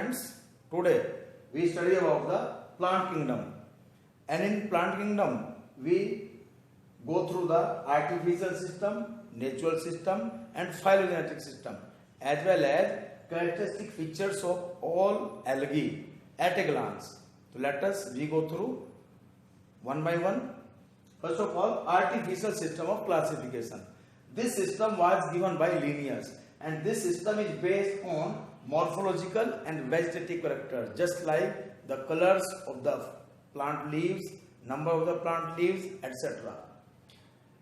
students, today we study about the plant kingdom, and in plant kingdom we go through the artificial system, natural system and phylogenetic system, as well as characteristic features of all algae at a glance. So let us we go through one by one. First of all, artificial system of classification. This system was given by Linnaeus, and this system is based on morphological and vegetative characters, just like the colors of the plant leaves, number of the plant leaves, etc.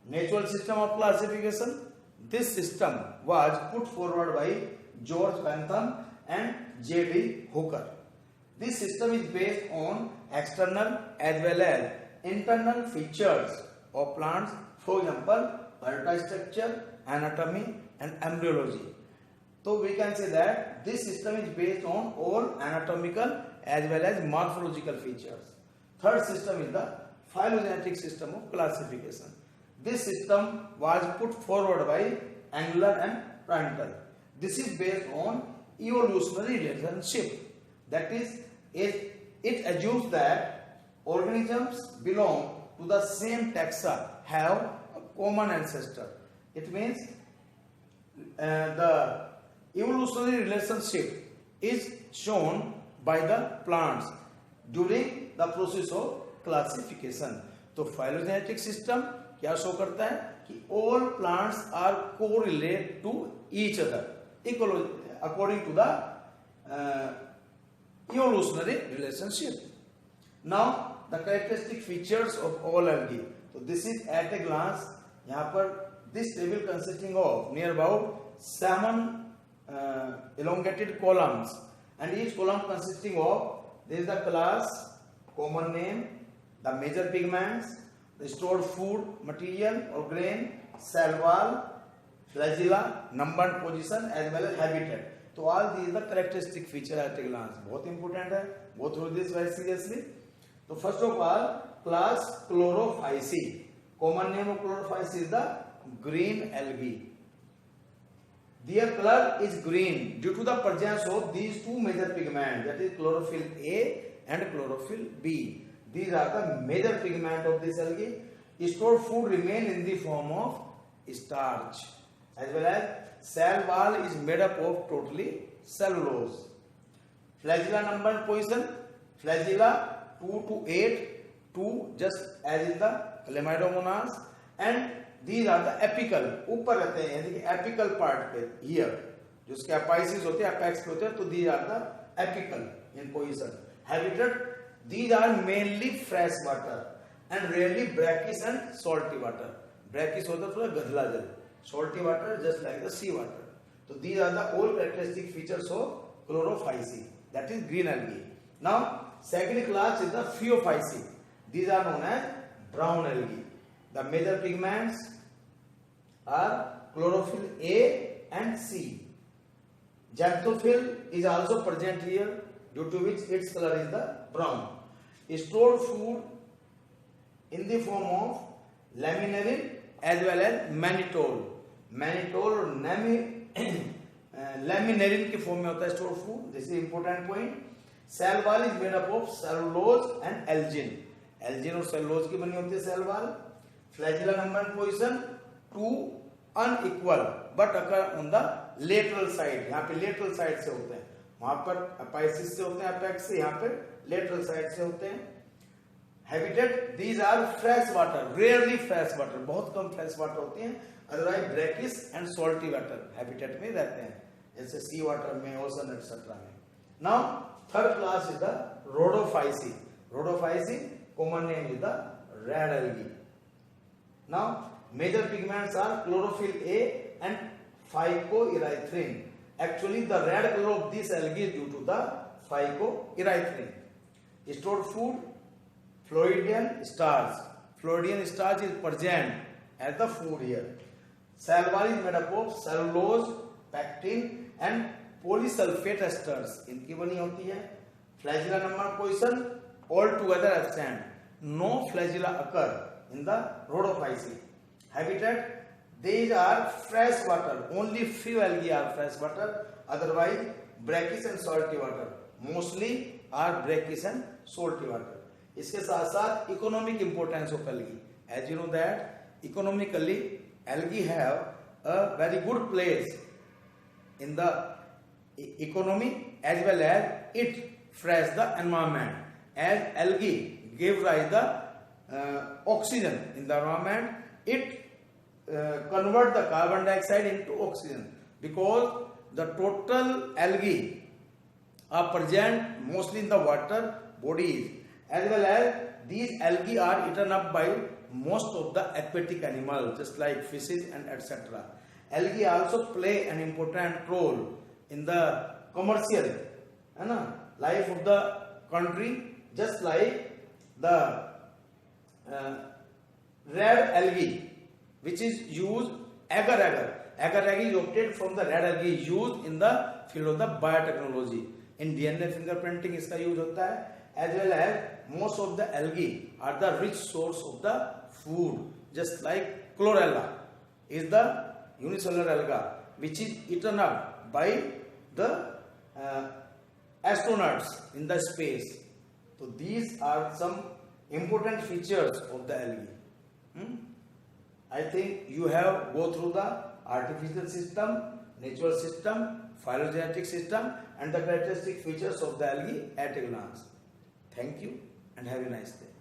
Natural system of classification. This system was put forward by George Bentham and J.D. Hooker. This system is based on external as well as internal features of plants, for example, structure, anatomy and embryology. So we can say that this system is based on all anatomical as well as morphological features. Third system is the phylogenetic system of classification. This system was put forward by Engler and Prandtl. This is based on evolutionary relationship. That is, it assumes that organisms belong to the same taxa, have a common ancestor. It means the evolutionary relationship is shown by the plants during the process of classification. तो phylogenetic system क्या show करता है कि all plants are correlate to each other according to the evolutionary relationship. Now the characteristic features of all algae. So this is at a glance. यहाँ पर this table consisting of near about 7 elongated columns, and each column consisting of there is the class, common name, the major pigments, the stored food material or grain, cell wall, flagella, number and position as well as habitat. So all these are the characteristic feature at a glance. बहुत important है. Go through this very seriously. So first of all, class Chlorophyceae. Common name of Chlorophyceae is the green algae. Their color is green due to the presence of these two major pigments, that is chlorophyll A and chlorophyll B. These are the major pigment of this algae. Stored food remain in the form of starch, as well as cell wall is made up of totally cellulose. Flagella number and position. Flagella 2 to 8, 2 just as in the Chlamydomonas, and these are the apical. ऊपर रहते हैं यानी कि apical part पे here जिसके apices होते हैं apex होते हैं, तो these are the apical in position. Habitat. These are mainly fresh water and rarely brackish and salty water. Brackish होता है थोड़ा गधला जल. Salty water just like the sea water. So these are the all characteristic features of Chlorophyceae, that is green algae. Now second class is the Phaeophyceae. These are known as brown algae. The major pigments are chlorophyll A and C. Xanthophyll is also present here, due to which its color is the brown. Stored food in the form of laminarin as well as mannitol. Mannitol और laminarin के form में होता है stored food. This is important point. Cell wall is made up of cellulose and algin. Algin और cellulose की बनी होती है cell wall. Flagella number and position 2 unequal but occur on the lateral side. यहाँ पे lateral side से होते हैं. वहां पर apices से होते हैं, apex से, यहाँ पे lateral side से होते हैं. Habitat. These are fresh water, rarely fresh water, बहुत कम fresh water होती हैं. Otherwise brackish and salty water habitat में रहते हैं, जैसे sea water में, ocean etc. में. Now third class is the Rhodophyceae. Rhodophyceae common name is the red algae. Now major pigments are chlorophyll A and phycoerythrin. Actually the red color of this algae is due to the phycoerythrin. Stored food, Floidian starch. Floidian starch is present as the food here. Cell wall is made up of cellulose, pectin and polysulfate esters. इनकी बनी होती है. Flagella number position altogether absent. No flagella occur in the Rhodophyceae. Habitat. These are fresh water. Only few algae are fresh water. Otherwise brackish and salty water. mostly are brackish and salty water. इसके साथ साथ economic importance of algae. As you know that economically algae have a very good place in the economy as well as it fresh the environment. As algae give rise the oxygen in the environment, it convert the carbon dioxide into oxygen, because the total algae are present mostly in the water bodies, as well as these algae are eaten up by most of the aquatic animals just like fishes and etc. Algae also play an important role in the commercial life of the country, just like the red algae which is used agar-agar. Agar-agar is obtained from the red algae used in the field of the biotechnology. In DNA fingerprinting इसका use होता है, as well as most of the algae are the rich source of the food, just like chlorella is the unicellular alga which is eaten up by the astronauts in the space. So these are some important features of the algae. I think you have go through the artificial system, natural system, phylogenetic system and the characteristic features of the algae at a glance. Thank you and have a nice day.